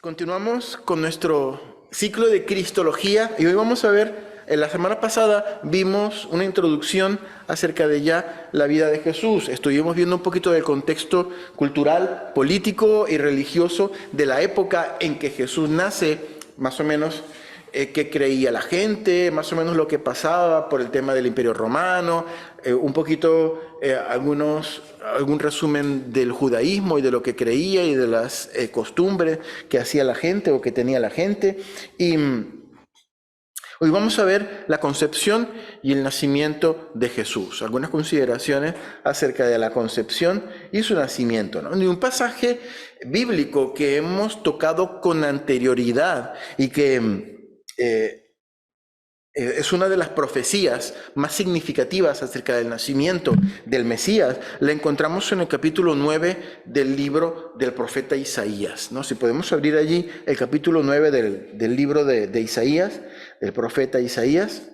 Continuamos con nuestro ciclo de Cristología y hoy vamos a ver, en la semana pasada vimos una introducción acerca de ya la vida de Jesús. Estuvimos viendo un poquito del contexto cultural, político y religioso de la época en que Jesús nace, más o menos qué creía la gente, más o menos lo que pasaba por el tema del Imperio Romano, un poquito algún resumen del judaísmo y de lo que creía y de las costumbres que hacía la gente o que tenía la gente. Y hoy vamos a ver la concepción y el nacimiento de Jesús, algunas consideraciones acerca de la concepción y su nacimiento, ¿no? Y un pasaje bíblico que hemos tocado con anterioridad y que es una de las profecías más significativas acerca del nacimiento del Mesías. La encontramos en el capítulo 9 del libro del profeta Isaías, ¿no? Si podemos abrir allí el capítulo 9 del libro de Isaías, del profeta Isaías.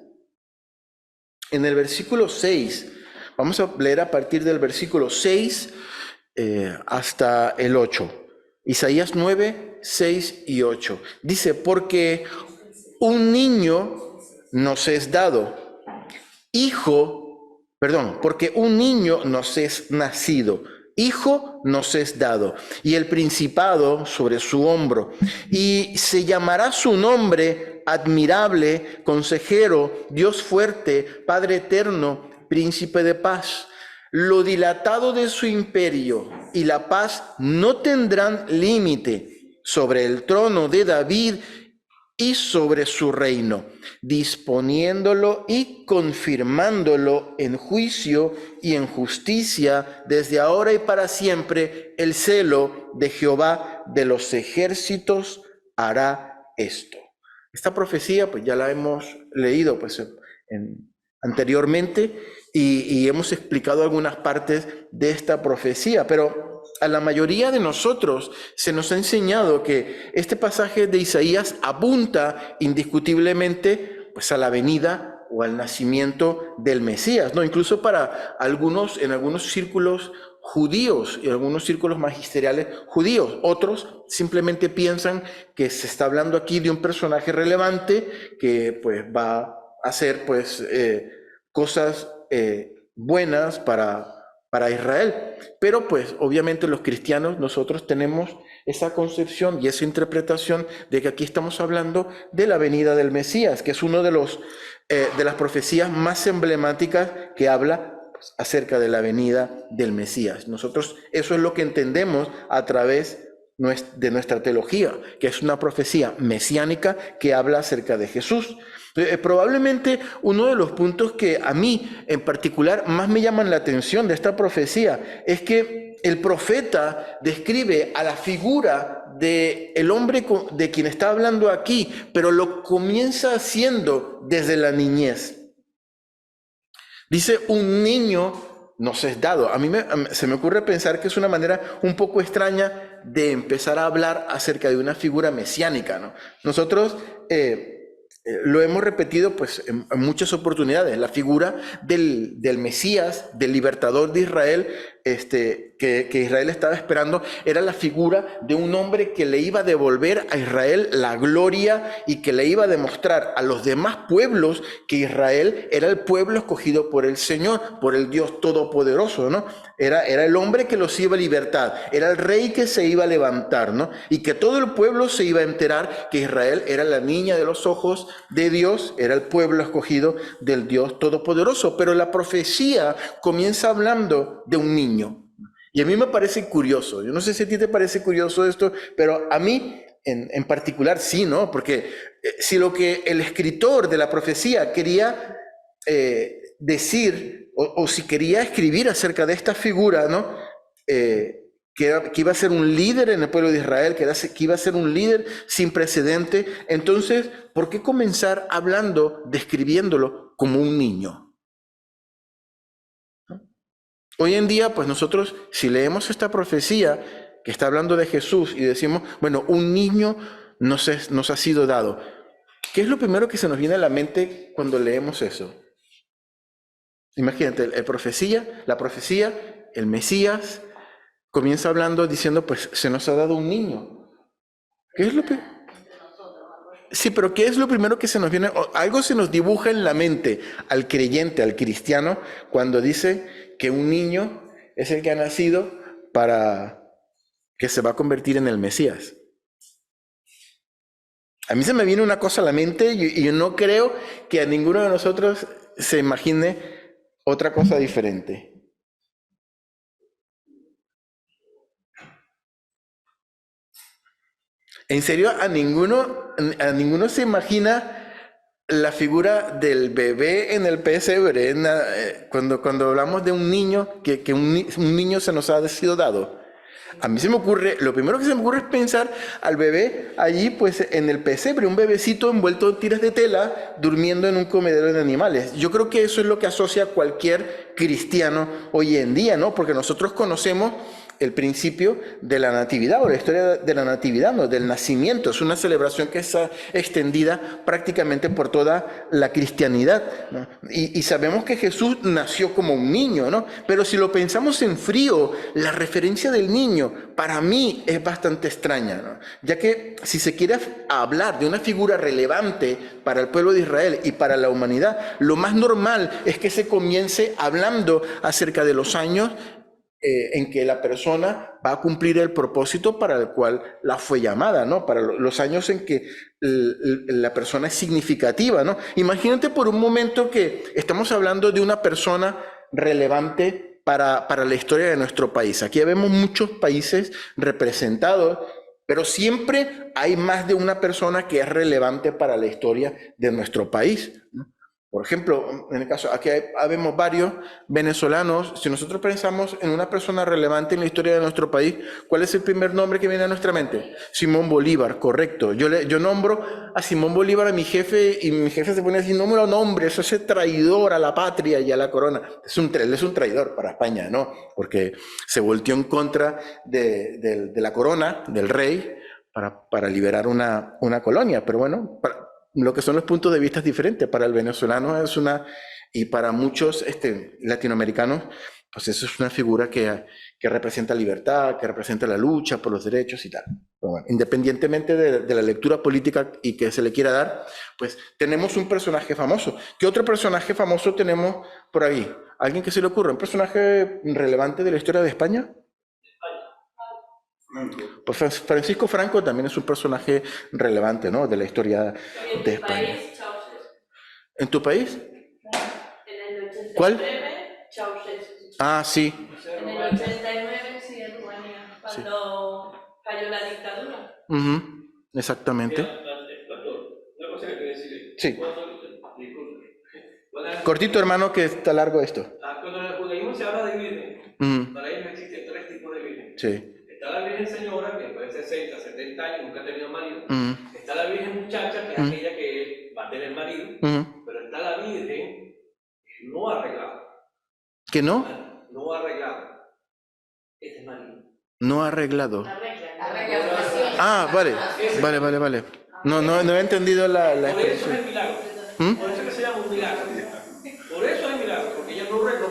En el versículo 6, vamos a leer a partir del versículo 6 hasta el 8. Isaías 9, 6 y 8. Dice, porque un niño nos es dado, porque un niño nos es nacido, hijo nos es dado, y el principado sobre su hombro, y se llamará su nombre admirable, consejero, Dios fuerte, Padre eterno, príncipe de paz. Lo dilatado de su imperio y la paz no tendrán límite sobre el trono de David y sobre su reino, disponiéndolo y confirmándolo en juicio y en justicia desde ahora y para siempre. El celo de Jehová de los ejércitos hará esto. Esta profecía pues ya la hemos leído anteriormente y hemos explicado algunas partes de esta profecía, pero a la mayoría de nosotros se nos ha enseñado que este pasaje de Isaías apunta indiscutiblemente pues a la venida o al nacimiento del Mesías, ¿no? Incluso para algunos, en algunos círculos judíos y algunos círculos magisteriales judíos. Otros simplemente piensan que se está hablando aquí de un personaje relevante que pues va a hacer cosas buenas para Israel. Pero pues obviamente los cristianos, nosotros tenemos esa concepción y esa interpretación de que aquí estamos hablando de la venida del Mesías, que es uno de las profecías más emblemáticas que habla acerca de la venida del Mesías. Nosotros eso es lo que entendemos a través de nuestra teología, que es una profecía mesiánica que habla acerca de Jesús. Probablemente uno de los puntos que a mí en particular más me llaman la atención de esta profecía es que el profeta describe a la figura del hombre de quien está hablando aquí, pero lo comienza haciendo desde la niñez. Dice, un niño nos es dado. A mí se me ocurre pensar que es una manera un poco extraña de empezar a hablar acerca de una figura mesiánica, ¿no? Nosotros lo hemos repetido pues en muchas oportunidades, la figura del Mesías, del libertador de Israel, que Israel estaba esperando, era la figura de un hombre que le iba a devolver a Israel la gloria y que le iba a demostrar a los demás pueblos que Israel era el pueblo escogido por el Señor, por el Dios Todopoderoso, ¿no? Era el hombre que los iba a libertar, era el rey que se iba a levantar, ¿no? Y que todo el pueblo se iba a enterar que Israel era la niña de los ojos de Dios, era el pueblo escogido del Dios Todopoderoso. Pero la profecía comienza hablando de un niño. Y a mí me parece curioso, yo no sé si a ti te parece curioso esto, pero a mí en particular sí, ¿no? Porque si lo que el escritor de la profecía quería decir, o si quería escribir acerca de esta figura, ¿no? Que iba a ser un líder en el pueblo de Israel, que iba a ser un líder sin precedente, entonces, ¿por qué comenzar hablando, describiéndolo como un niño? Hoy en día, pues nosotros, si leemos esta profecía que está hablando de Jesús y decimos, bueno, un niño nos ha sido dado, ¿qué es lo primero que se nos viene a la mente cuando leemos eso? Imagínate, la profecía, el Mesías, comienza hablando diciendo, pues se nos ha dado un niño. ¿Qué es lo que? Sí, pero ¿qué es lo primero que se nos viene? Algo se nos dibuja en la mente al creyente, al cristiano, cuando dice que un niño es el que ha nacido para que se va a convertir en el Mesías. A mí se me viene una cosa a la mente y yo no creo que a ninguno de nosotros se imagine otra cosa diferente. En serio, a ninguno se imagina la figura del bebé en el pesebre, cuando hablamos de un niño, que un niño se nos ha sido dado. A mí se me ocurre, lo primero que se me ocurre es pensar al bebé allí, pues en el pesebre, un bebecito envuelto en tiras de tela, durmiendo en un comedero de animales. Yo creo que eso es lo que asocia cualquier cristiano hoy en día, ¿no? Porque nosotros conocemos el principio de la natividad o la historia de la natividad, ¿no? Del nacimiento. Es una celebración que está extendida prácticamente por toda la cristianidad, ¿no? Y sabemos que Jesús nació como un niño, ¿no? Pero si lo pensamos en frío, la referencia del niño para mí es bastante extraña, ¿no? Ya que si se quiere hablar de una figura relevante para el pueblo de Israel y para la humanidad, lo más normal es que se comience hablando acerca de los años en que la persona va a cumplir el propósito para el cual la fue llamada, ¿no? Para los años en que la persona es significativa, ¿no? Imagínate por un momento que estamos hablando de una persona relevante para la historia de nuestro país. Aquí vemos muchos países representados, pero siempre hay más de una persona que es relevante para la historia de nuestro país, ¿no? Por ejemplo, en el caso, aquí vemos varios venezolanos. Si nosotros pensamos en una persona relevante en la historia de nuestro país, ¿cuál es el primer nombre que viene a nuestra mente? Simón Bolívar, correcto. Yo nombro a Simón Bolívar a mi jefe y mi jefe se pone a decir, no me lo nombre, eso es traidor a la patria y a la corona. Él es un traidor para España, ¿no? Porque se volteó en contra de la corona, del rey, para liberar una colonia. Pero bueno, lo que son los puntos de vista diferentes. Para el venezolano es y para muchos latinoamericanos, pues eso es una figura que representa libertad, que representa la lucha por los derechos y tal. Pero bueno, independientemente de la lectura política y que se le quiera dar, pues tenemos un personaje famoso. ¿Qué otro personaje famoso tenemos por ahí? ¿Alguien que se le ocurra? ¿Un personaje relevante de la historia de España? Pues Francisco Franco también es un personaje relevante, ¿no? De la historia de España. ¿En tu país? En el 89, ¿Cuál? Ceausescu. Ah, sí. En el 89, sí, en Rumanía, cuando cayó la dictadura. Exactamente. Pastor, una cosa que te decirle. Sí. Disculpe. Cortito, hermano, que está largo esto. Cuando en el judaísmo se habla de virgen, para ellos existen tres tipos de virgen. Sí. Está la virgen señora, que puede ser 60, 70 años, nunca ha tenido marido. Está la virgen muchacha, que es aquella que va a tener marido. Pero está la virgen no arreglada. ¿Que no? No arreglado. Este es marido. No arreglado. Arreglación. Ah, vale. No he entendido la Por eso es expresión. el milagro. Por eso es que se llama un milagro. Por eso es el milagro, porque ella no arregló.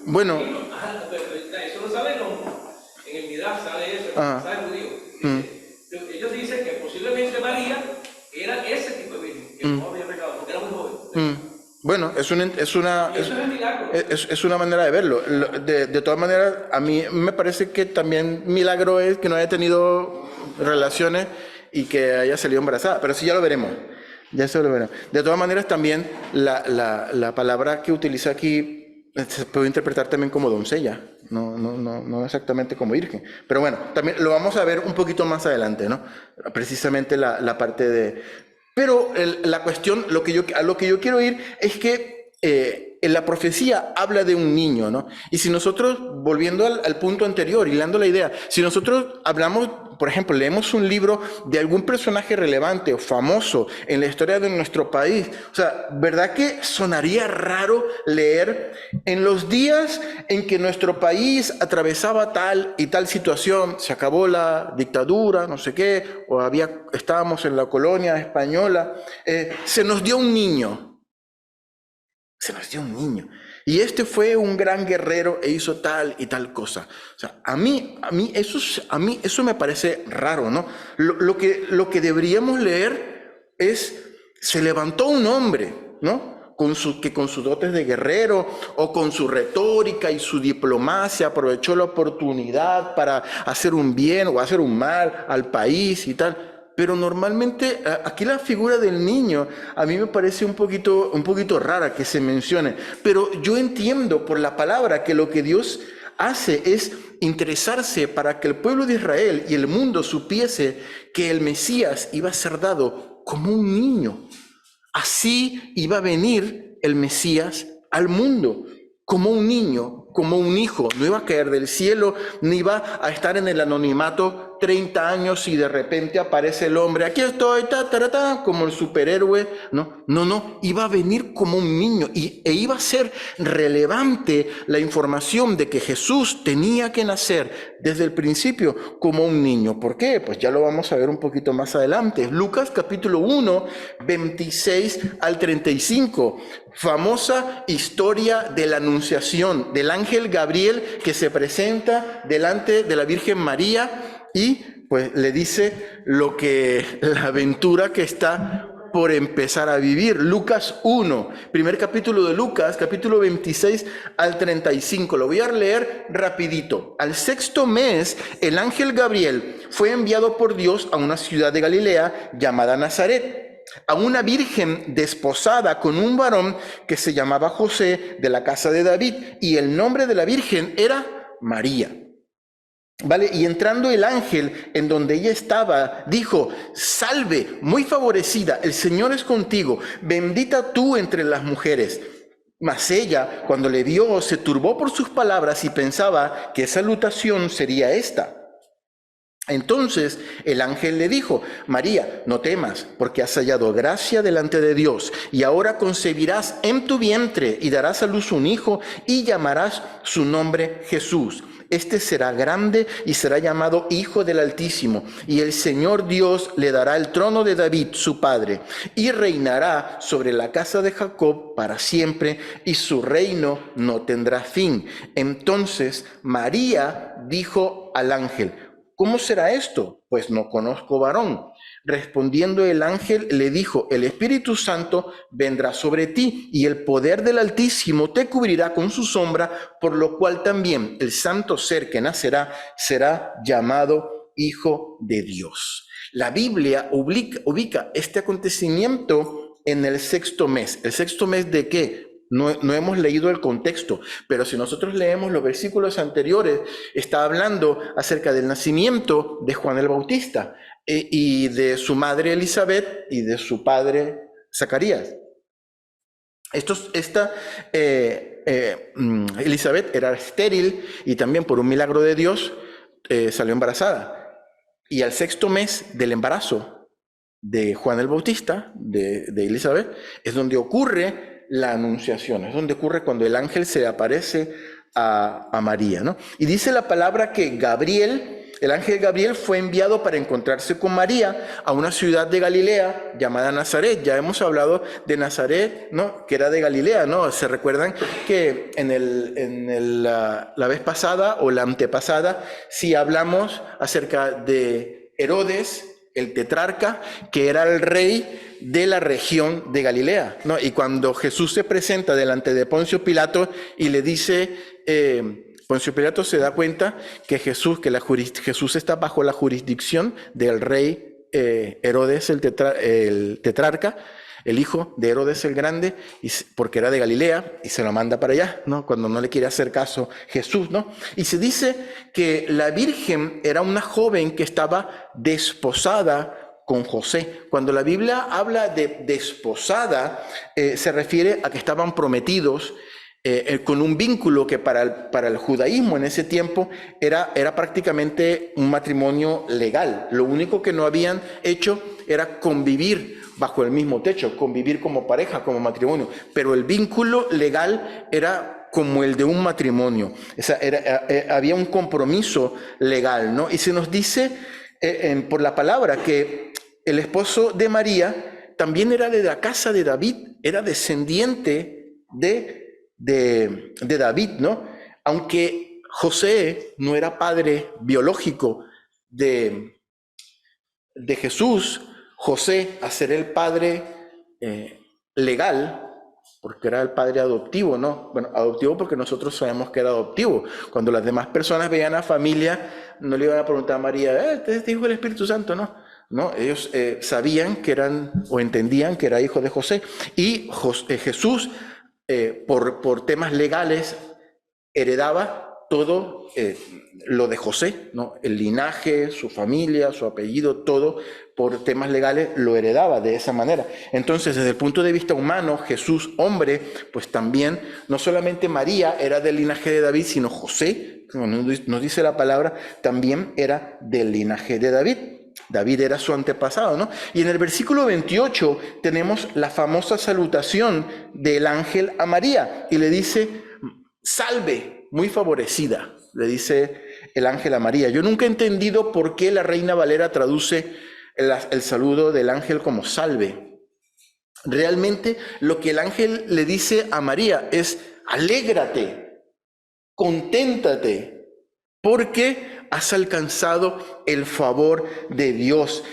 Bueno. Eso lo sabe el hombre. En el Midrash sale eso, sabe el judío. Ellos dicen que posiblemente María era ese tipo de virgen, que no había arreglado, porque era muy joven. Bueno, es una manera de verlo. De todas maneras, a mí me parece que también milagro es que no haya tenido relaciones y que haya salido embarazada, pero sí ya lo veremos. Ya se lo veremos. De todas maneras, también la palabra que utiliza aquí se puede interpretar también como doncella, no exactamente como virgen. Pero bueno, también lo vamos a ver un poquito más adelante, ¿no? Precisamente la parte de... Pero la cuestión, a lo que yo quiero ir es que en la profecía habla de un niño, ¿no? Y si nosotros, volviendo al punto anterior, hilando la idea, si nosotros hablamos, por ejemplo, leemos un libro de algún personaje relevante o famoso en la historia de nuestro país, o sea, ¿verdad que sonaría raro leer en los días en que nuestro país atravesaba tal y tal situación, se acabó la dictadura, no sé qué, o estábamos en la colonia española, se nos dio un niño? Se nos dio un niño. Y este fue un gran guerrero e hizo tal y tal cosa. O sea, a mí eso me parece raro, ¿no? Lo que deberíamos leer es, se levantó un hombre, ¿no? Con sus dotes de guerrero o con su retórica y su diplomacia aprovechó la oportunidad para hacer un bien o hacer un mal al país y tal. Pero normalmente aquí la figura del niño a mí me parece un poquito rara que se mencione. Pero yo entiendo por la palabra que lo que Dios hace es interesarse para que el pueblo de Israel y el mundo supiese que el Mesías iba a ser dado como un niño. Así iba a venir el Mesías al mundo, como un niño, como un hijo. No iba a caer del cielo, ni iba a estar en el anonimato 30 años y de repente aparece el hombre, aquí estoy, como el superhéroe. No, iba a venir como un niño e iba a ser relevante la información de que Jesús tenía que nacer desde el principio como un niño. ¿Por qué? Pues ya lo vamos a ver un poquito más adelante. Lucas capítulo 1, 26 al 35. Famosa historia de la anunciación del ángel Gabriel que se presenta delante de la Virgen María y pues le dice la aventura que está por empezar a vivir. Lucas 1, primer capítulo de Lucas, capítulo 26 al 35. Lo voy a leer rapidito. Al 6º mes, el ángel Gabriel fue enviado por Dios a una ciudad de Galilea llamada Nazaret, a una virgen desposada con un varón que se llamaba José, de la casa de David, y el nombre de la virgen era María. ¿Vale? Y entrando el ángel en donde ella estaba, dijo: salve, muy favorecida, el Señor es contigo, bendita tú entre las mujeres. Mas ella, cuando le vio, se turbó por sus palabras y pensaba qué salutación sería esta. Entonces el ángel le dijo: María, no temas, porque has hallado gracia delante de Dios, y ahora concebirás en tu vientre y darás a luz un hijo, y llamarás su nombre Jesús. Este será grande y será llamado Hijo del Altísimo, y el Señor Dios le dará el trono de David, su padre, y reinará sobre la casa de Jacob para siempre, y su reino no tendrá fin. Entonces María dijo al ángel: ¿cómo será esto? Pues no conozco varón. Respondiendo el ángel le dijo: el Espíritu Santo vendrá sobre ti y el poder del Altísimo te cubrirá con su sombra, por lo cual también el santo ser que nacerá será llamado Hijo de Dios. La Biblia ubica este acontecimiento en el 6º mes. ¿El 6º mes de qué? No hemos leído el contexto, pero si nosotros leemos los versículos anteriores, está hablando acerca del nacimiento de Juan el Bautista y de su madre Elizabeth y de su padre Zacarías. Elizabeth era estéril y también por un milagro de Dios salió embarazada. Y al 6º mes del embarazo de Juan el Bautista, de Elizabeth, es donde ocurre la anunciación, es donde ocurre cuando el ángel se aparece a María, ¿no? Y dice la palabra que el ángel Gabriel fue enviado para encontrarse con María a una ciudad de Galilea llamada Nazaret. Ya hemos hablado de Nazaret, ¿no? Que era de Galilea, ¿no? Se recuerdan que la vez pasada o la antepasada sí hablamos acerca de Herodes, el tetrarca, que era el rey de la región de Galilea, ¿no? Y cuando Jesús se presenta delante de Poncio Pilato y le dice, Poncio Pilato se da cuenta que Jesús está bajo la jurisdicción del rey Herodes, el tetrarca, el hijo de Herodes el Grande, porque era de Galilea, y se lo manda para allá, ¿no? Cuando no le quiere hacer caso Jesús, ¿no? Y se dice que la Virgen era una joven que estaba desposada con José. Cuando la Biblia habla de desposada, se refiere a que estaban prometidos con un vínculo que para el judaísmo en ese tiempo era prácticamente un matrimonio legal. Lo único que no habían hecho era convivir bajo el mismo techo, convivir como pareja, como matrimonio, pero el vínculo legal era como el de un matrimonio. O sea, había un compromiso legal, ¿no? Y se nos dice por la palabra que el esposo de María también era de la casa de David, era descendiente de de David, ¿no? Aunque José no era padre biológico de Jesús, José, a ser el padre legal, porque era el padre adoptivo, ¿no? Bueno, adoptivo porque nosotros sabemos que era adoptivo. Cuando las demás personas veían a familia, no le iban a preguntar a María, ¿este es hijo del Espíritu Santo? No, no, ellos sabían que eran, o entendían que era hijo de José. Y Jesús, por temas legales, heredaba todo lo de José, ¿no? El linaje, su familia, su apellido, todo por temas legales lo heredaba de esa manera. Entonces, desde el punto de vista humano, Jesús, hombre, pues también, no solamente María era del linaje de David, sino José, como nos dice la palabra, también era del linaje de David. David era su antepasado, ¿no? Y en el versículo 28 tenemos la famosa salutación del ángel a María y le dice, salve, muy favorecida, le dice el ángel a María. Yo nunca he entendido por qué la Reina Valera traduce el saludo del ángel como salve. Realmente lo que el ángel le dice a María es, alégrate, conténtate, porque has alcanzado el favor de Dios.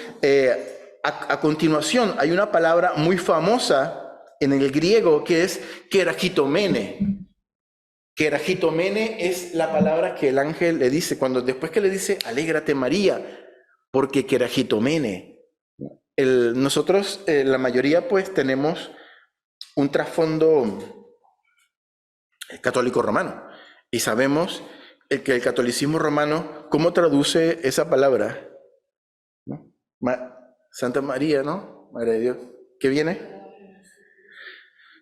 A continuación hay una palabra muy famosa en el griego que es kerakitomene. Kerakitomene es la palabra que el ángel le dice, después que le dice, alégrate María, porque kerakitomene. Nosotros, la mayoría, pues, tenemos un trasfondo católico romano, y sabemos que el catolicismo romano, ¿cómo traduce esa palabra? ¿No? Santa María, ¿no? Madre de Dios. ¿Qué viene?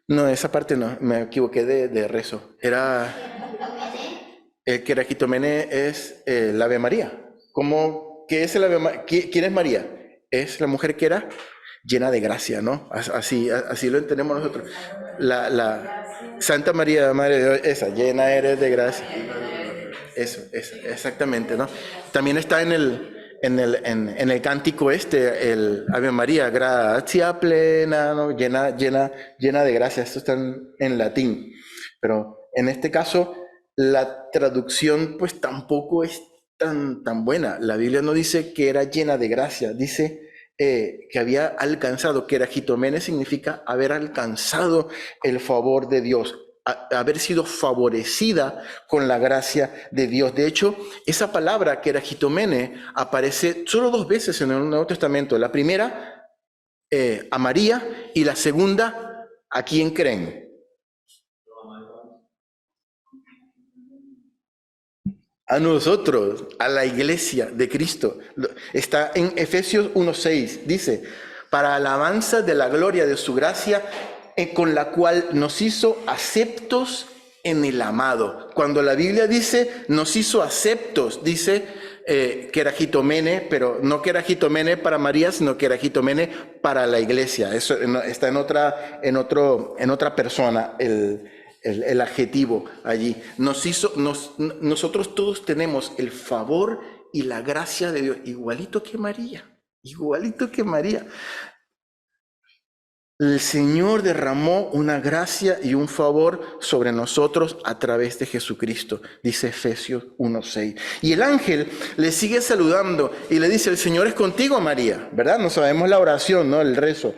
No, esa parte no, me equivoqué de rezo. Era el kerakitomene es el Ave María. ¿Qué es el Ave María? ¿Quién es María? Es la mujer que era llena de gracia, ¿no? Así lo entendemos nosotros. La Santa María, Madre de Dios, esa, llena eres de gracia. Eso, exactamente, ¿no? También está en el cántico el Ave María, gracia plena, ¿no? llena de gracia. Esto está en latín, pero en este caso la traducción pues tampoco es tan buena. La Biblia no dice que era llena de gracia, dice que había alcanzado, que kerakitomene significa haber alcanzado el favor de Dios, haber sido favorecida con la gracia de Dios. De hecho, esa palabra kerakitomene aparece solo 2 veces en el Nuevo Testamento. La primera a María y la segunda, ¿a quién creen? A nosotros, a la iglesia de Cristo. Está en Efesios 1:6, dice, para alabanza de la gloria de su gracia, con la cual nos hizo aceptos en el amado. Cuando la Biblia dice nos hizo aceptos, dice kerakitomene, pero no kerakitomene para María, sino kerakitomene para la iglesia. Eso está en otra persona el adjetivo allí. Nosotros todos tenemos el favor y la gracia de Dios, igualito que María. El Señor derramó una gracia y un favor sobre nosotros a través de Jesucristo, dice Efesios 1:6. Y el ángel le sigue saludando y le dice, el Señor es contigo, María, ¿verdad? No sabemos la oración, ¿no? El rezo,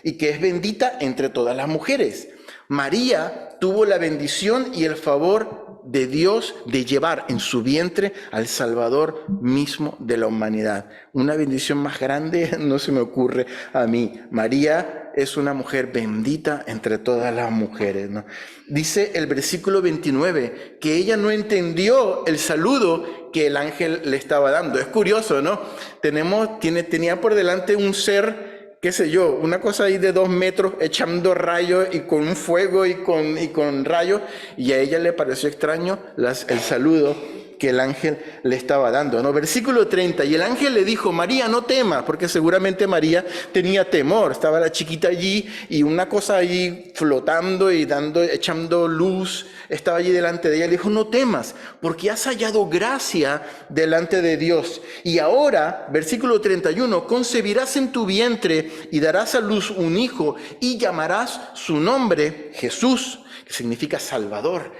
y que es bendita entre todas las mujeres. María tuvo la bendición y el favor de Dios de llevar en su vientre al Salvador mismo de la humanidad. Una bendición más grande no se me ocurre a mí. María es una mujer bendita entre todas las mujeres, ¿no? Dice el versículo 29 que ella no entendió el saludo que el ángel le estaba dando. Es curioso, ¿no? Tenía por delante un ser, qué sé yo, una cosa ahí de 2 metros echando rayos y con un fuego y con rayos, y a ella le pareció extraño el saludo que el ángel le estaba dando, ¿no? Versículo 30, y el ángel le dijo, María, no temas, porque seguramente María tenía temor, estaba la chiquita allí y una cosa allí flotando y echando luz, estaba allí delante de ella, le dijo, no temas, porque has hallado gracia delante de Dios, y ahora, versículo 31, concebirás en tu vientre y darás a luz un hijo, y llamarás su nombre Jesús, que significa Salvador.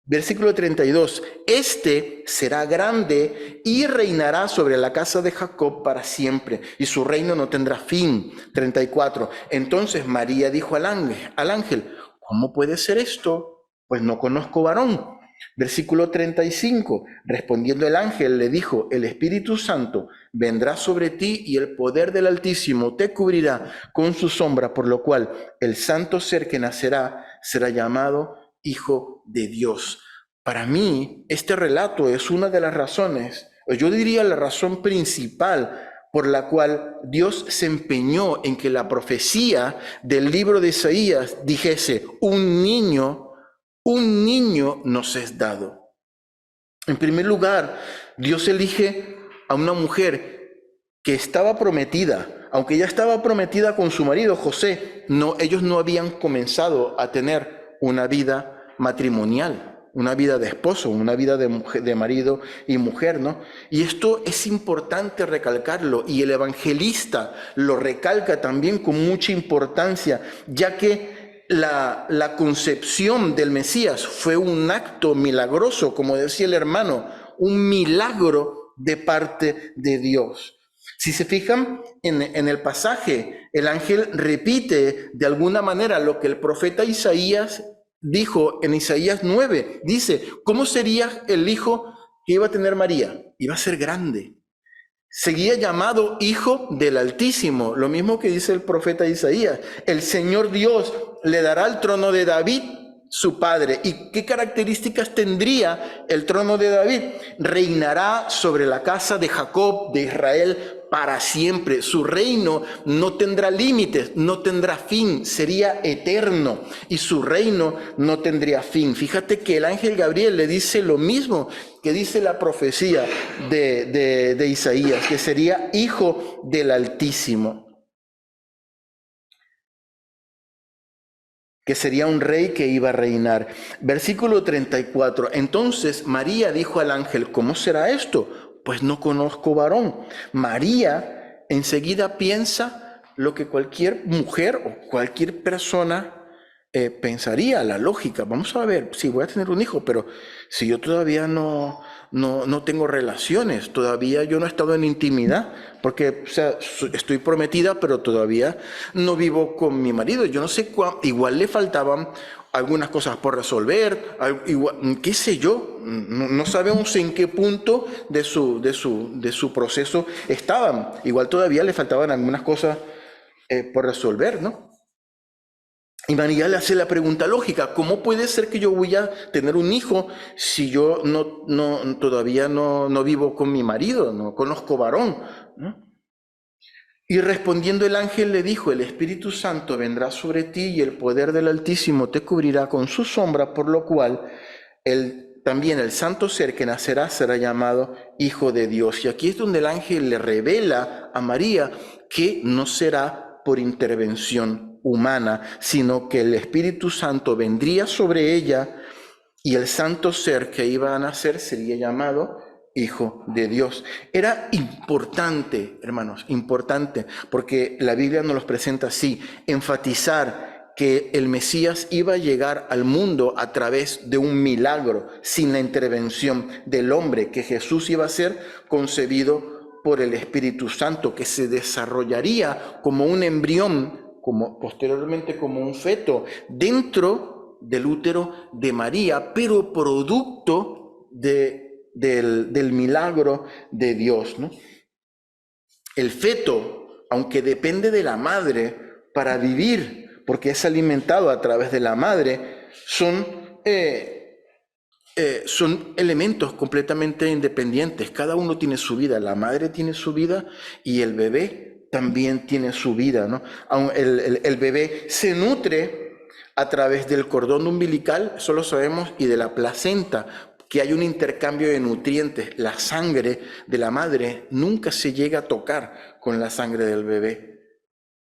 Versículo 32, este será grande y reinará sobre la casa de Jacob para siempre, y su reino no tendrá fin. 34, entonces María dijo al ángel, ¿cómo puede ser esto? Pues no conozco varón. Versículo 35, respondiendo el ángel le dijo, el Espíritu Santo vendrá sobre ti y el poder del Altísimo te cubrirá con su sombra, por lo cual el santo ser que nacerá será llamado Hijo de Dios. Para mí, este relato es una de las razones, o yo diría la razón principal por la cual Dios se empeñó en que la profecía del libro de Isaías dijese, un niño nos es dado. En primer lugar, Dios elige a una mujer que estaba prometida, aunque ya estaba prometida con su marido José, ellos no habían comenzado a tener una vida matrimonial, una vida de esposo, una vida de marido y mujer, ¿no? Y esto es importante recalcarlo, y el evangelista lo recalca también con mucha importancia, ya que la concepción del Mesías fue un acto milagroso, como decía el hermano, un milagro de parte de Dios. Si se fijan en el pasaje, el ángel repite de alguna manera lo que el profeta Isaías dijo en Isaías 9. Dice, ¿cómo sería el hijo que iba a tener María? Iba a ser grande. Seguía llamado Hijo del Altísimo, lo mismo que dice el profeta Isaías. El Señor Dios le dará el trono de David, su padre. ¿Y qué características tendría el trono de David? Reinará sobre la casa de Jacob, de Israel, para siempre. Su reino no tendrá límites, no tendrá fin, sería eterno, y su reino no tendría fin. Fíjate que el ángel Gabriel le dice lo mismo que dice la profecía de Isaías, que sería Hijo del Altísimo, que sería un rey que iba a reinar. Versículo 34, entonces María dijo al ángel, ¿cómo será esto? Pues no conozco varón. María enseguida piensa lo que cualquier mujer o cualquier persona pensaría, la lógica. Vamos a ver, sí, voy a tener un hijo, pero si yo todavía no tengo relaciones, todavía yo no he estado en intimidad, porque estoy prometida, pero todavía no vivo con mi marido. Yo no sé igual le faltaban algunas cosas por resolver, qué sé yo, no sabemos en qué punto de su proceso estaban. Igual todavía le faltaban algunas cosas por resolver, ¿no? Y María le hace la pregunta lógica, ¿cómo puede ser que yo voy a tener un hijo si yo todavía no vivo con mi marido, no conozco varón, ¿no? Y respondiendo el ángel le dijo, el Espíritu Santo vendrá sobre ti y el poder del Altísimo te cubrirá con su sombra, por lo cual también el santo ser que nacerá será llamado Hijo de Dios. Y aquí es donde el ángel le revela a María que no será por intervención humana, sino que el Espíritu Santo vendría sobre ella y el santo ser que iba a nacer sería llamado Hijo de Dios. Era importante, hermanos, importante, porque la Biblia nos los presenta así, enfatizar que el Mesías iba a llegar al mundo a través de un milagro, sin la intervención del hombre, que Jesús iba a ser concebido por el Espíritu Santo, que se desarrollaría como un embrión, posteriormente como un feto, dentro del útero de María, pero producto del milagro de Dios, ¿no? El feto, aunque depende de la madre para vivir, porque es alimentado a través de la madre, son elementos completamente independientes. Cada uno tiene su vida, la madre tiene su vida y el bebé también tiene su vida, ¿no? El bebé se nutre a través del cordón umbilical, eso lo sabemos, y de la placenta. que hay un intercambio de nutrientes. La sangre de la madre nunca se llega a tocar con la sangre del bebé,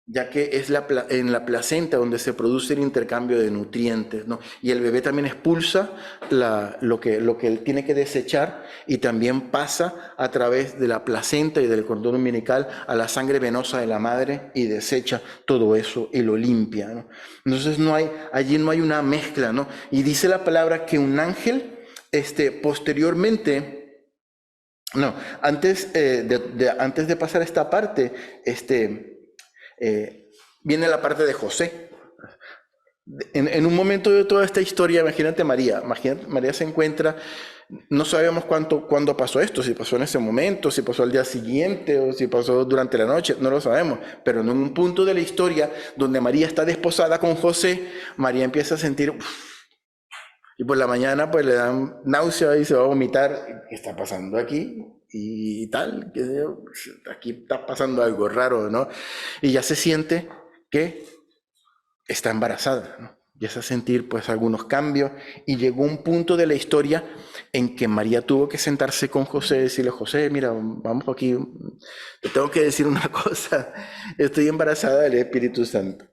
ya que es en la placenta donde se produce el intercambio de nutrientes, ¿no? Y el bebé también expulsa lo que él tiene que desechar, y también pasa a través de la placenta y del cordón umbilical a la sangre venosa de la madre y desecha todo eso y lo limpia, ¿no? Entonces allí no hay una mezcla, ¿no? Y dice la palabra que un ángel posteriormente, no, antes de pasar esta parte, viene la parte de José. En un momento de toda esta historia, imagínate María se encuentra, no sabemos cuándo pasó esto, si pasó en ese momento, si pasó al día siguiente o si pasó durante la noche, no lo sabemos, pero en un punto de la historia donde María está desposada con José, María empieza a sentir, y por la mañana pues le dan náusea y se va a vomitar. ¿Qué está pasando aquí? Y tal, que aquí está pasando algo raro, ¿no? Y ya se siente que está embarazada, ¿no? Empieza a sentir pues algunos cambios, y llegó un punto de la historia en que María tuvo que sentarse con José y decirle: José, mira, vamos aquí, te tengo que decir una cosa, estoy embarazada del Espíritu Santo.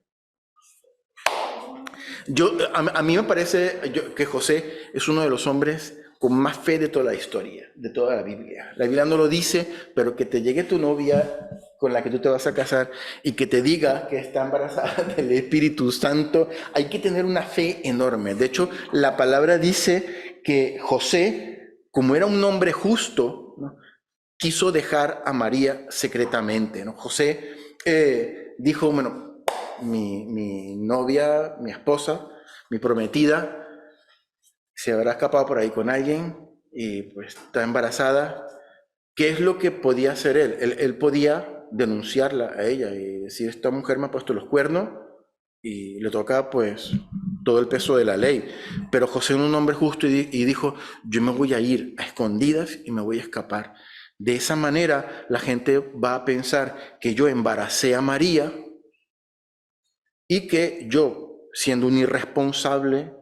A mí me parece que José es uno de los hombres con más fe de toda la historia, de toda la Biblia. La Biblia no lo dice, pero que te llegue tu novia con la que tú te vas a casar y que te diga que está embarazada del Espíritu Santo, hay que tener una fe enorme. De hecho, la palabra dice que José, como era un hombre justo, ¿no?, quiso dejar a María secretamente, ¿no? José dijo: bueno, mi novia, mi esposa, mi prometida, se habrá escapado por ahí con alguien y pues está embarazada. ¿Qué es lo que podía hacer él? Él podía denunciarla a ella y decir: esta mujer me ha puesto los cuernos, y le toca pues todo el peso de la ley. Pero José era un hombre justo y dijo: yo me voy a ir a escondidas y me voy a escapar. De esa manera la gente va a pensar que yo embaracé a María y que yo, siendo un irresponsable,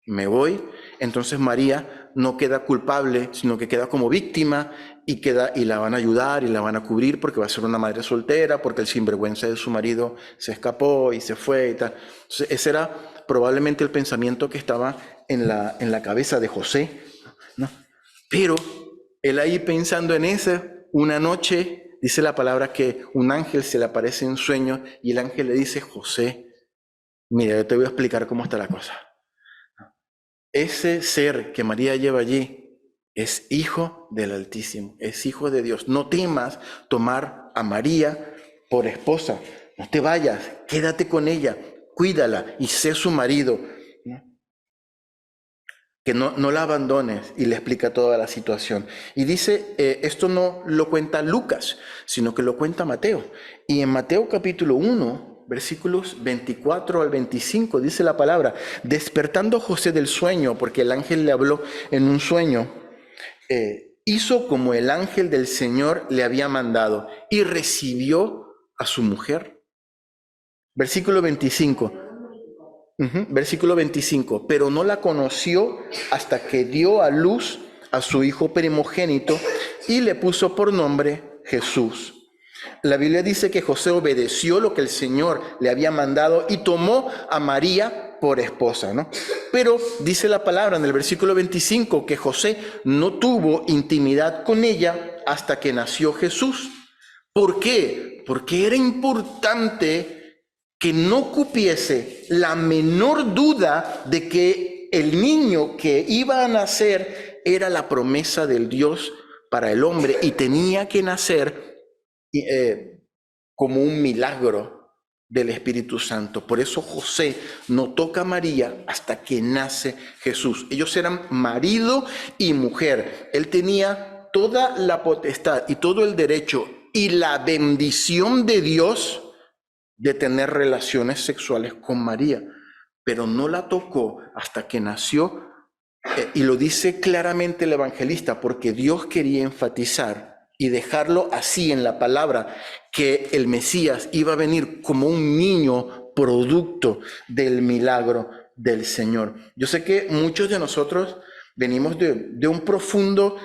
me voy. Entonces María no queda culpable, sino que queda como víctima, y la van a ayudar y la van a cubrir, porque va a ser una madre soltera, porque el sinvergüenza de su marido se escapó y se fue y tal. Entonces, ese era probablemente el pensamiento que estaba en la cabeza de José, ¿no? Pero él ahí pensando en eso, una noche dice la palabra que un ángel se le aparece en sueño, y el ángel le dice: José, mira, yo te voy a explicar cómo está la cosa. Ese ser que María lleva allí es hijo del Altísimo, es hijo de Dios. No temas tomar a María por esposa, no te vayas, quédate con ella, cuídala y sé su marido, ¿no? Que no la abandones, y le explica toda la situación. Y dice, esto no lo cuenta Lucas, sino que lo cuenta Mateo. Y en Mateo capítulo 1, versículos 24 al 25, dice la palabra: despertando José del sueño, porque el ángel le habló en un sueño, hizo como el ángel del Señor le había mandado y recibió a su mujer. Versículo 25. Versículo 25, pero no la conoció hasta que dio a luz a su hijo primogénito y le puso por nombre Jesús. La Biblia dice que José obedeció lo que el Señor le había mandado y tomó a María por esposa, ¿no? Pero dice la palabra en el versículo 25 que José no tuvo intimidad con ella hasta que nació Jesús. ¿Por qué? Porque era importante que no cupiese la menor duda de que el niño que iba a nacer era la promesa del Dios para el hombre, y tenía que nacer como un milagro del Espíritu Santo. Por eso José no toca a María hasta que nace Jesús. Ellos eran marido y mujer. Él tenía toda la potestad y todo el derecho y la bendición de Dios de tener relaciones sexuales con María, pero no la tocó hasta que nació, y lo dice claramente el evangelista, porque Dios quería enfatizar y dejarlo así en la palabra, que el Mesías iba a venir como un niño producto del milagro del Señor. Yo sé que muchos de nosotros Venimos de un profundo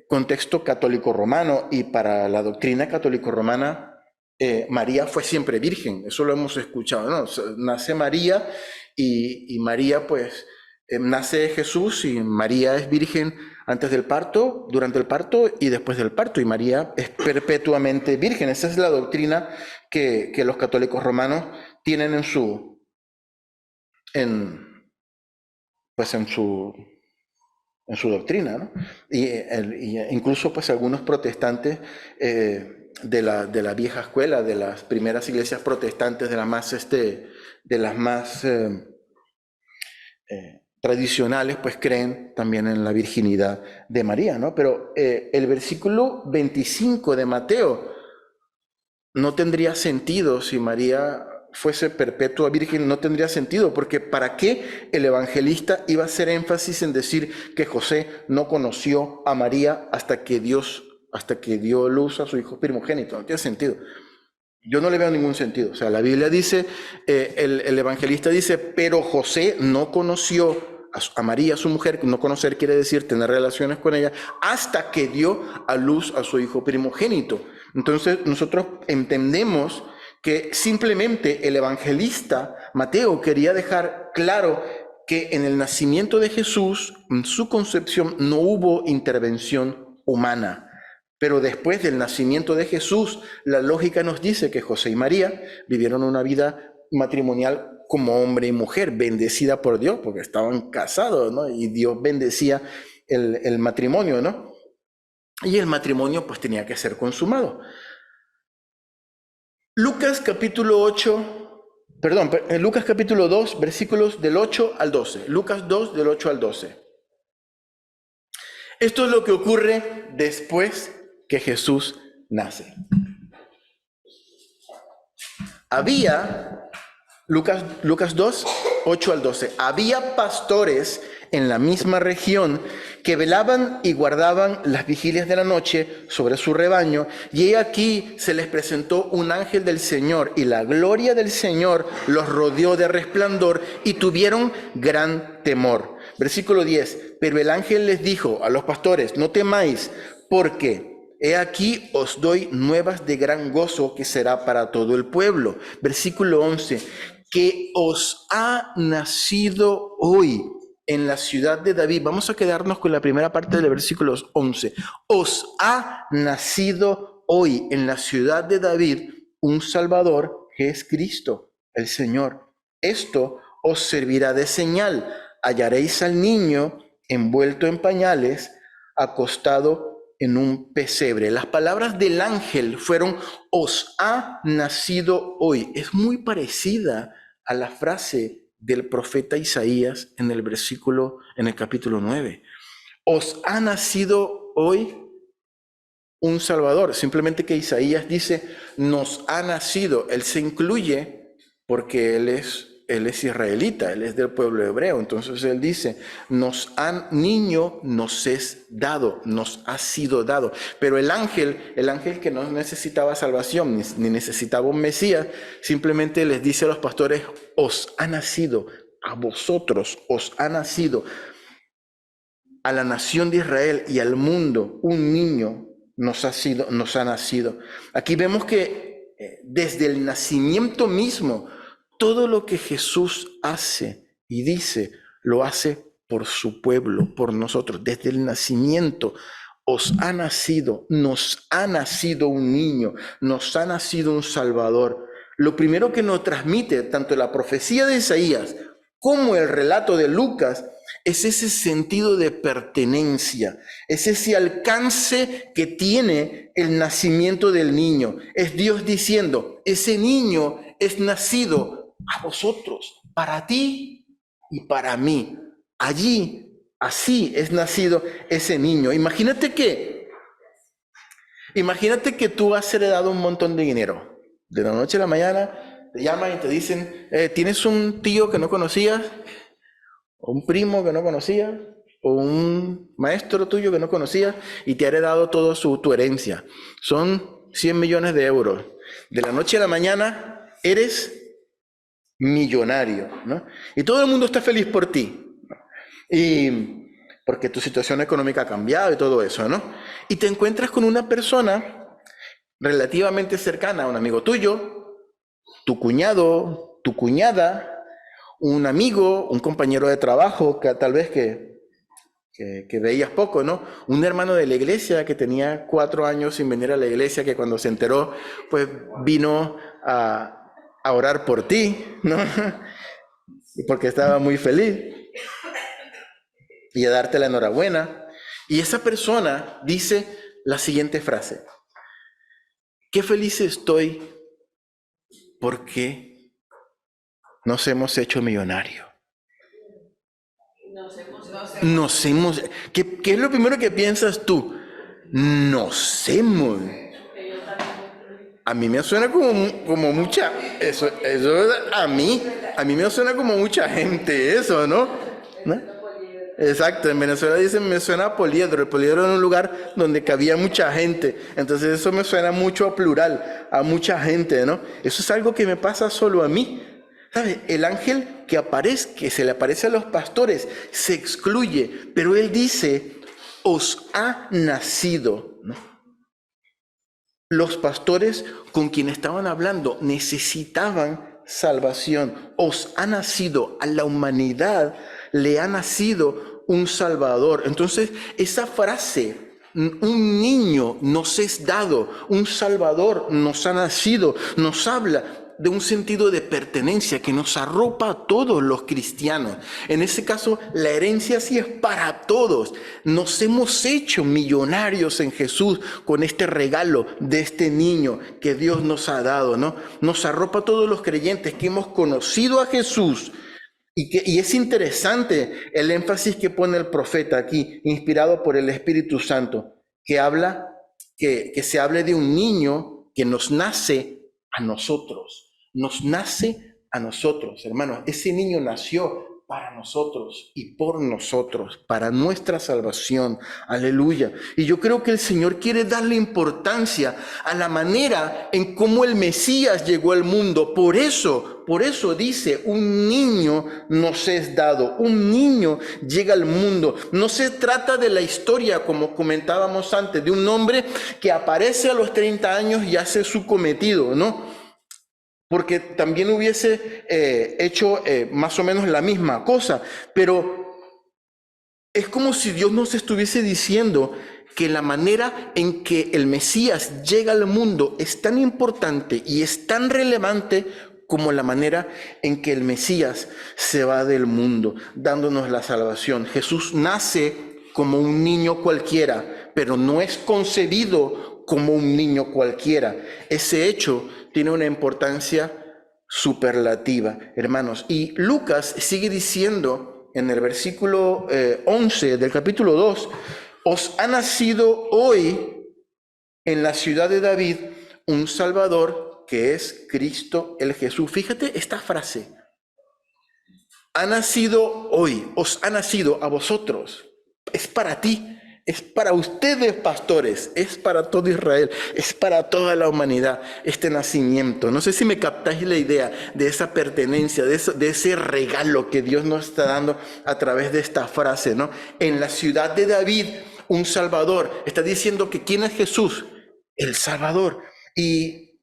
contexto católico romano, y para la doctrina católico romana, María fue siempre virgen. Eso lo hemos escuchado, ¿no? Nace María y María pues nace Jesús, y María es virgen antes del parto, durante el parto y después del parto, y María es perpetuamente virgen. Esa es la doctrina que los católicos romanos tienen en su doctrina, ¿no? Y incluso pues algunos protestantes de la vieja escuela, de las primeras iglesias protestantes, de las más tradicionales, pues creen también en la virginidad de María, ¿no? Pero el versículo 25 de Mateo no tendría sentido si María fuese perpetua virgen. No tendría sentido, porque ¿para qué el evangelista iba a hacer énfasis en decir que José no conoció a María hasta que dio luz a su hijo primogénito? No tiene sentido. Yo no le veo ningún sentido. O sea, la Biblia dice, el evangelista dice, pero José no conoció a María, su mujer. No conocer quiere decir tener relaciones con ella, hasta que dio a luz a su hijo primogénito. Entonces nosotros entendemos que simplemente el evangelista Mateo quería dejar claro que en el nacimiento de Jesús, en su concepción, no hubo intervención humana. Pero después del nacimiento de Jesús, la lógica nos dice que José y María vivieron una vida matrimonial como hombre y mujer, bendecida por Dios, porque estaban casados, ¿no? Y Dios bendecía el matrimonio, ¿no? Y el matrimonio pues tenía que ser consumado. Lucas capítulo 2, versículos del 8 al 12. Lucas 2, del 8 al 12. Esto es lo que ocurre después que Jesús nace. Lucas 2, 8 al 12. Había pastores en la misma región que velaban y guardaban las vigilias de la noche sobre su rebaño, y he aquí se les presentó un ángel del Señor, y la gloria del Señor los rodeó de resplandor, y tuvieron gran temor. Versículo 10. Pero el ángel les dijo a los pastores: no temáis, porque he aquí os doy nuevas de gran gozo, que será para todo el pueblo. Versículo 11. Que os ha nacido hoy en la ciudad de David. Vamos a quedarnos con la primera parte del versículo 11. Os ha nacido hoy en la ciudad de David un Salvador, que es Cristo, el Señor. Esto os servirá de señal. Hallaréis al niño envuelto en pañales, acostado en un pesebre. Las palabras del ángel fueron: os ha nacido hoy. Es muy parecida a la frase del profeta Isaías en el capítulo 9. Os ha nacido hoy un Salvador. Simplemente que Isaías dice: nos ha nacido. Él se incluye porque él es israelita, él es del pueblo hebreo. Entonces él dice: niño nos es dado, nos ha sido dado. Pero el ángel que no necesitaba salvación ni necesitaba un Mesías, simplemente les dice a los pastores: os ha nacido, a vosotros os ha nacido, a la nación de Israel y al mundo, un niño nos ha nacido. Aquí vemos que desde el nacimiento mismo, todo lo que Jesús hace y dice, lo hace por su pueblo, por nosotros. Desde el nacimiento os ha nacido, nos ha nacido un niño, nos ha nacido un Salvador. Lo primero que nos transmite tanto la profecía de Isaías como el relato de Lucas es ese sentido de pertenencia, es ese alcance que tiene el nacimiento del niño. Es Dios diciendo: ese niño es nacido a vosotros, para ti y para mí. Allí, así es nacido ese niño. Imagínate que tú has heredado un montón de dinero. De la noche a la mañana te llaman y te dicen: ¿tienes un tío que no conocías? ¿O un primo que no conocías? ¿O un maestro tuyo que no conocías? Y te ha heredado toda tu herencia. Son 100 millones de euros. De la noche a la mañana eres millonario, ¿no? Y todo el mundo está feliz por ti. Y porque tu situación económica ha cambiado y todo eso, ¿no? Y te encuentras con una persona relativamente cercana, un amigo tuyo, tu cuñado, tu cuñada, un amigo, un compañero de trabajo, que tal vez que veías poco, ¿no? Un hermano de la iglesia que tenía 4 años sin venir a la iglesia, que cuando se enteró, pues vino a orar por ti, ¿no? Porque estaba muy feliz, y a darte la enhorabuena. Y esa persona dice la siguiente frase: qué feliz estoy porque nos hemos hecho millonarios. ¿Qué es lo primero que piensas tú? A mí me suena como mucha, eso a mí me suena como mucha gente, eso, ¿no? Exacto, en Venezuela dicen, me suena a poliedro. El poliedro era un lugar donde cabía mucha gente, entonces eso me suena mucho a plural, a mucha gente, ¿no? Eso es algo que me pasa solo a mí. ¿Sabes? El ángel que se le aparece a los pastores se excluye, pero él dice, os ha nacido, ¿no? Los pastores con quien estaban hablando necesitaban salvación. Os ha nacido, a la humanidad le ha nacido un Salvador. Entonces, esa frase, un niño nos es dado, un Salvador nos ha nacido, nos habla de un sentido de pertenencia que nos arropa a todos los cristianos. En ese caso, la herencia sí es para todos. Nos hemos hecho millonarios en Jesús con este regalo de este niño que Dios nos ha dado, ¿no? Nos arropa a todos los creyentes que hemos conocido a Jesús. Y es interesante el énfasis que pone el profeta aquí, inspirado por el Espíritu Santo, que habla, que se hable de un niño que nos nace a nosotros. Nos nace a nosotros, hermanos. Ese niño nació para nosotros y por nosotros, para nuestra salvación. Aleluya. Y yo creo que el Señor quiere darle importancia a la manera en cómo el Mesías llegó al mundo. Por eso dice, un niño nos es dado, un niño llega al mundo. No se trata de la historia, como comentábamos antes, de un hombre que aparece a los 30 años y hace su cometido, ¿no? Porque también hubiese hecho más o menos la misma cosa, pero es como si Dios nos estuviese diciendo que la manera en que el Mesías llega al mundo es tan importante y es tan relevante como la manera en que el Mesías se va del mundo, dándonos la salvación. Jesús nace como un niño cualquiera, pero no es concebido como un niño cualquiera. Ese hecho tiene una importancia superlativa, hermanos. Y Lucas sigue diciendo en el versículo 11 del capítulo 2, os ha nacido hoy en la ciudad de David un Salvador que es Cristo el Jesús. Fíjate esta frase. Ha nacido hoy, os ha nacido a vosotros. Es para ti. Es para ustedes, pastores, es para todo Israel, es para toda la humanidad este nacimiento. No sé si me captáis la idea de esa pertenencia, de ese regalo que Dios nos está dando a través de esta frase, ¿no? En la ciudad de David, un Salvador. Está diciendo que ¿quién es Jesús? El Salvador. Y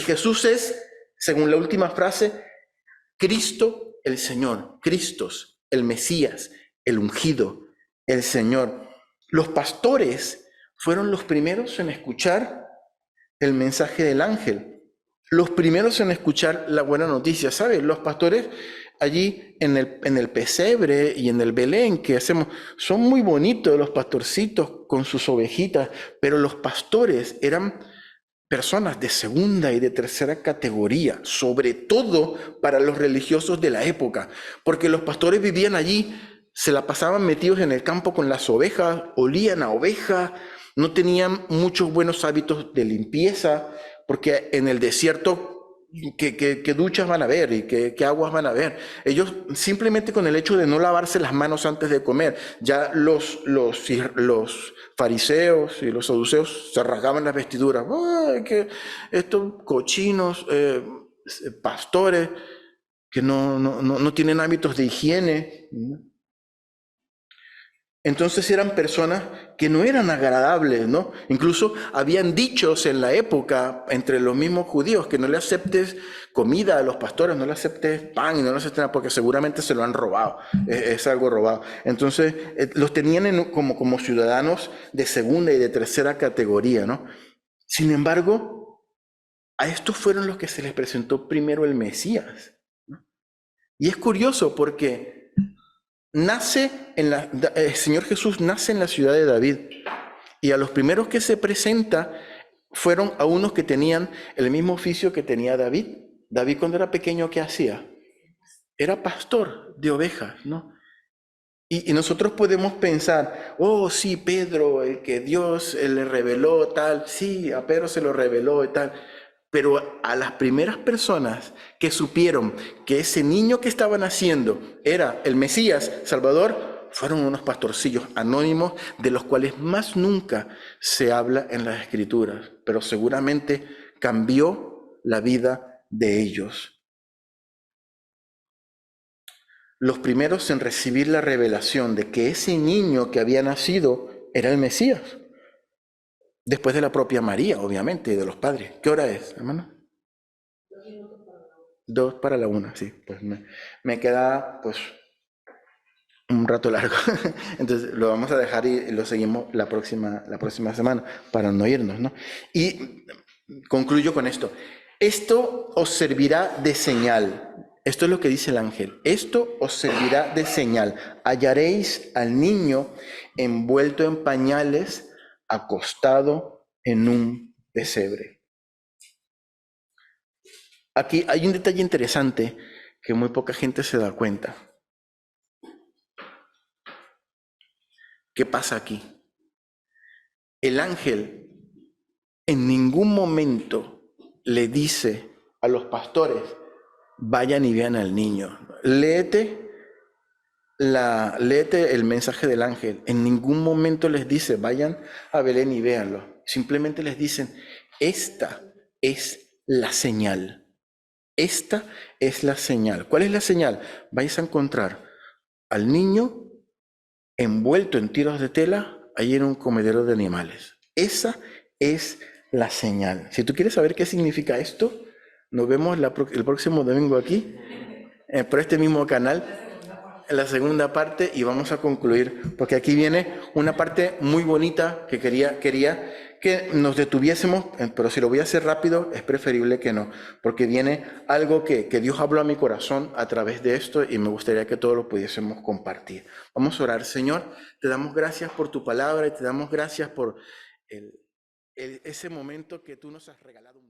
Jesús es, según la última frase, Cristo el Señor, Cristos, el Mesías, el ungido, el Señor. Los pastores fueron los primeros en escuchar el mensaje del ángel, los primeros en escuchar la buena noticia. ¿Sabes? Los pastores allí en el pesebre y en el Belén que hacemos, son muy bonitos los pastorcitos con sus ovejitas, pero los pastores eran personas de segunda y de tercera categoría, sobre todo para los religiosos de la época, porque los pastores vivían allí, se la pasaban metidos en el campo con las ovejas, olían a oveja, no tenían muchos buenos hábitos de limpieza, porque en el desierto, ¿qué duchas van a ver y qué aguas van a ver? Ellos simplemente con el hecho de no lavarse las manos antes de comer, ya los fariseos y los saduceos se rasgaban las vestiduras. ¡Ay, que estos cochinos pastores que no tienen hábitos de higiene! Entonces eran personas que no eran agradables, ¿no? Incluso habían dichos en la época entre los mismos judíos que no le aceptes comida a los pastores, no le aceptes pan y no le aceptes nada porque seguramente se lo han robado, es algo robado. Entonces los tenían como ciudadanos de segunda y de tercera categoría, ¿no? Sin embargo, a estos fueron los que se les presentó primero el Mesías, ¿no? Y es curioso porque el Señor Jesús nace en la ciudad de David, y a los primeros que se presenta fueron a unos que tenían el mismo oficio que tenía David. David, cuando era pequeño, ¿qué hacía? Era pastor de ovejas, ¿no? Y nosotros podemos pensar, oh sí, Pedro, el que Dios le reveló tal, sí, a Pedro se lo reveló y tal. Pero a las primeras personas que supieron que ese niño que estaban haciendo era el Mesías, Salvador, fueron unos pastorcillos anónimos de los cuales más nunca se habla en las Escrituras, pero seguramente cambió la vida de ellos. Los primeros en recibir la revelación de que ese niño que había nacido era el Mesías. Después de la propia María, obviamente, y de los padres. ¿Qué hora es, hermano? 2 para la 1, sí. Pues me queda, pues, un rato largo. Entonces, lo vamos a dejar y lo seguimos la próxima semana para no irnos, ¿no? Y concluyo con esto. Esto os servirá de señal. Esto es lo que dice el ángel. Esto os servirá de señal. Hallaréis al niño envuelto en pañales, acostado en un pesebre. Aquí hay un detalle interesante que muy poca gente se da cuenta. ¿Qué pasa aquí? El ángel en ningún momento le dice a los pastores, vayan y vean al niño. Léete el mensaje del ángel. En ningún momento les dice, vayan a Belén y véanlo. Simplemente les dicen, esta es la señal. Esta es la señal. ¿Cuál es la señal? Vais a encontrar al niño envuelto en tiros de tela ahí en un comedero de animales. Esa es la señal. Si tú quieres saber qué significa esto, nos vemos el próximo domingo aquí, por este mismo canal, en la segunda parte, y vamos a concluir, porque aquí viene una parte muy bonita que quería que nos detuviésemos, pero si lo voy a hacer rápido, es preferible que no, porque viene algo que Dios habló a mi corazón a través de esto y me gustaría que todos lo pudiésemos compartir. Vamos a orar. Señor, te damos gracias por tu palabra y te damos gracias por ese momento que tú nos has regalado.